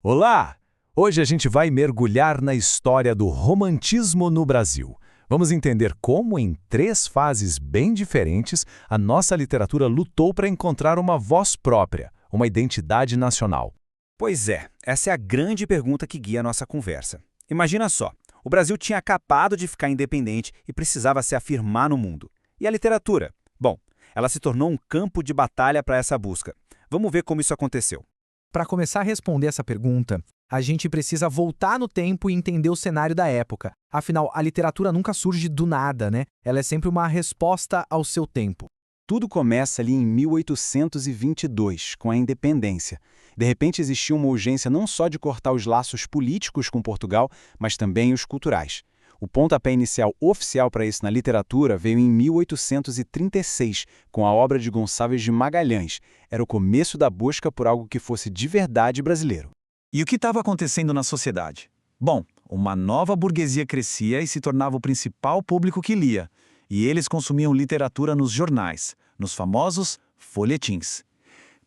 Olá! Hoje a gente vai mergulhar na história do romantismo no Brasil. Vamos entender como, em três fases bem diferentes, a nossa literatura lutou para encontrar uma voz própria, uma identidade nacional. Pois é, essa é a grande pergunta que guia a nossa conversa. Imagina só, o Brasil tinha acabado de ficar independente e precisava se afirmar no mundo. E a literatura? Bom, ela se tornou um campo de batalha para essa busca. Vamos ver como isso aconteceu. Para começar a responder essa pergunta, a gente precisa voltar no tempo e entender o cenário da época. Afinal, a literatura nunca surge do nada, né? Ela é sempre uma resposta ao seu tempo. Tudo começa ali em 1822, com a independência. De repente existia uma urgência não só de cortar os laços políticos com Portugal, mas também os culturais. O pontapé inicial oficial para isso na literatura veio em 1836, com a obra de Gonçalves de Magalhães. Era o começo da busca por algo que fosse de verdade brasileiro. E o que estava acontecendo na sociedade? Bom, uma nova burguesia crescia e se tornava o principal público que lia. E eles consumiam literatura nos jornais, nos famosos folhetins.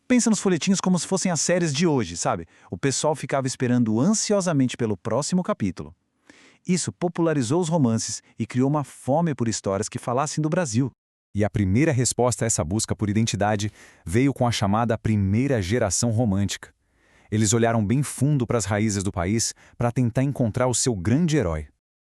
Pensa nos folhetins como se fossem as séries de hoje, sabe? O pessoal ficava esperando ansiosamente pelo próximo capítulo. Isso popularizou os romances e criou uma fome por histórias que falassem do Brasil. E a primeira resposta a essa busca por identidade veio com a chamada primeira geração romântica. Eles olharam bem fundo para as raízes do país para tentar encontrar o seu grande herói.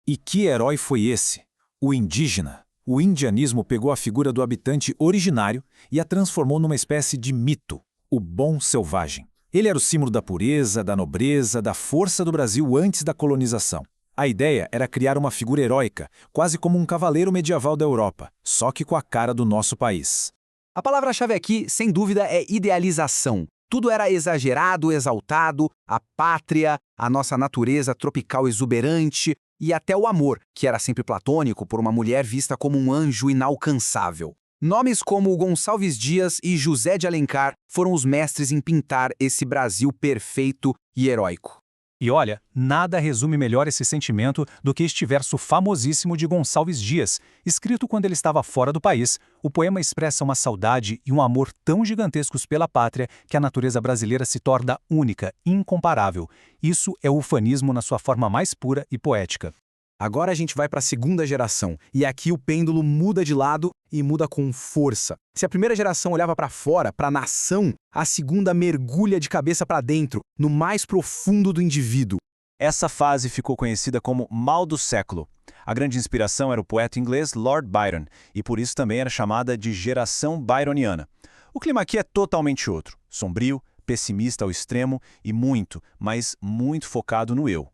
E que herói foi esse? O indígena. O indianismo pegou a figura do habitante originário e a transformou numa espécie de mito, o bom selvagem. Ele era o símbolo da pureza, da nobreza, da força do Brasil antes da colonização. A ideia era criar uma figura heróica, quase como um cavaleiro medieval da Europa, só que com a cara do nosso país. A palavra-chave aqui, sem dúvida, é idealização. Tudo era exagerado, exaltado, a pátria, a nossa natureza tropical exuberante e até o amor, que era sempre platônico por uma mulher vista como um anjo inalcançável. Nomes como Gonçalves Dias e José de Alencar foram os mestres em pintar esse Brasil perfeito e heróico. E olha, nada resume melhor esse sentimento do que este verso famosíssimo de Gonçalves Dias, escrito quando ele estava fora do país. O poema expressa uma saudade e um amor tão gigantescos pela pátria que a natureza brasileira se torna única, incomparável. Isso é o ufanismo na sua forma mais pura e poética. Agora a gente vai para a segunda geração, e aqui o pêndulo muda de lado e muda com força. Se a primeira geração olhava para fora, para a nação, a segunda mergulha de cabeça para dentro, no mais profundo do indivíduo. Essa fase ficou conhecida como Mal do Século. A grande inspiração era o poeta inglês Lord Byron, e por isso também era chamada de geração byroniana. O clima aqui é totalmente outro, sombrio, pessimista ao extremo e muito, mas muito focado no eu.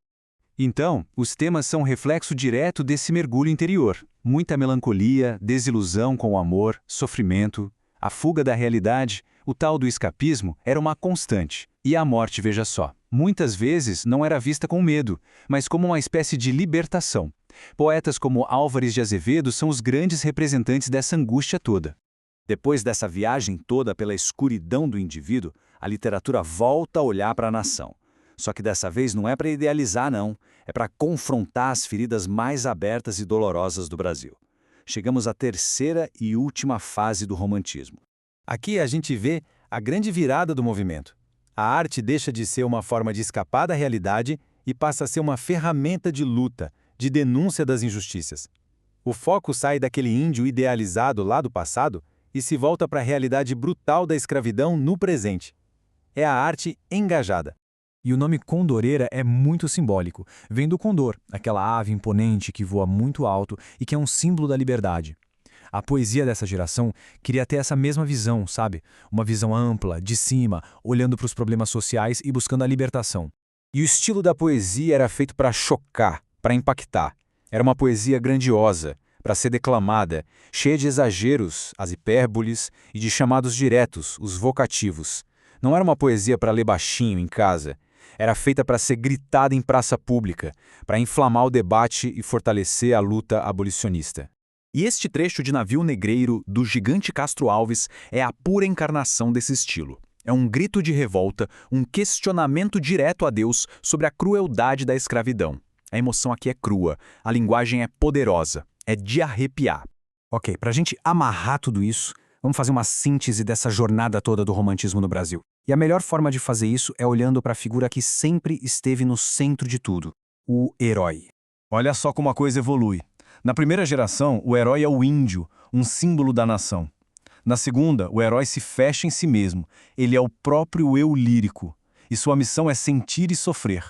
Então, os temas são reflexo direto desse mergulho interior. Muita melancolia, desilusão com o amor, sofrimento, a fuga da realidade, o tal do escapismo era uma constante. E a morte, veja só, muitas vezes não era vista com medo, mas como uma espécie de libertação. Poetas como Álvares de Azevedo são os grandes representantes dessa angústia toda. Depois dessa viagem toda pela escuridão do indivíduo, a literatura volta a olhar para a nação. Só que dessa vez não é para idealizar, não. É para confrontar as feridas mais abertas e dolorosas do Brasil. Chegamos à terceira e última fase do romantismo. Aqui a gente vê a grande virada do movimento. A arte deixa de ser uma forma de escapar da realidade e passa a ser uma ferramenta de luta, de denúncia das injustiças. O foco sai daquele índio idealizado lá do passado e se volta para a realidade brutal da escravidão no presente. É a arte engajada. E o nome Condoreira é muito simbólico. Vem do condor, aquela ave imponente que voa muito alto e que é um símbolo da liberdade. A poesia dessa geração queria ter essa mesma visão, sabe? Uma visão ampla, de cima, olhando para os problemas sociais e buscando a libertação. E o estilo da poesia era feito para chocar, para impactar. Era uma poesia grandiosa, para ser declamada, cheia de exageros, as hipérboles, e de chamados diretos, os vocativos. Não era uma poesia para ler baixinho em casa. Era feita para ser gritada em praça pública, para inflamar o debate e fortalecer a luta abolicionista. E este trecho de Navio Negreiro, do gigante Castro Alves, é a pura encarnação desse estilo. É um grito de revolta, um questionamento direto a Deus sobre a crueldade da escravidão. A emoção aqui é crua, a linguagem é poderosa, é de arrepiar. Ok, para a gente amarrar tudo isso, vamos fazer uma síntese dessa jornada toda do romantismo no Brasil. E a melhor forma de fazer isso é olhando para a figura que sempre esteve no centro de tudo, o herói. Olha só como a coisa evolui. Na primeira geração, o herói é o índio, um símbolo da nação. Na segunda, o herói se fecha em si mesmo. Ele é o próprio eu lírico. E sua missão é sentir e sofrer.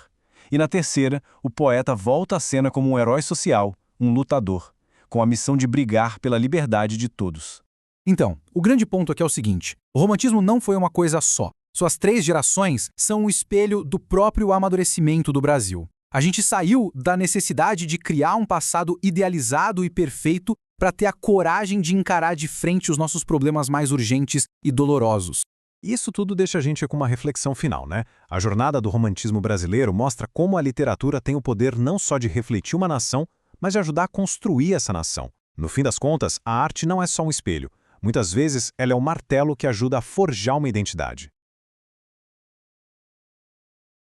E na terceira, o poeta volta à cena como um herói social, um lutador, com a missão de brigar pela liberdade de todos. Então, o grande ponto aqui é o seguinte: o romantismo não foi uma coisa só. Suas 3 gerações são o espelho do próprio amadurecimento do Brasil. A gente saiu da necessidade de criar um passado idealizado e perfeito para ter a coragem de encarar de frente os nossos problemas mais urgentes e dolorosos. Isso tudo deixa a gente com uma reflexão final, né? A jornada do romantismo brasileiro mostra como a literatura tem o poder não só de refletir uma nação, mas de ajudar a construir essa nação. No fim das contas, a arte não é só um espelho. Muitas vezes, ela é um martelo que ajuda a forjar uma identidade.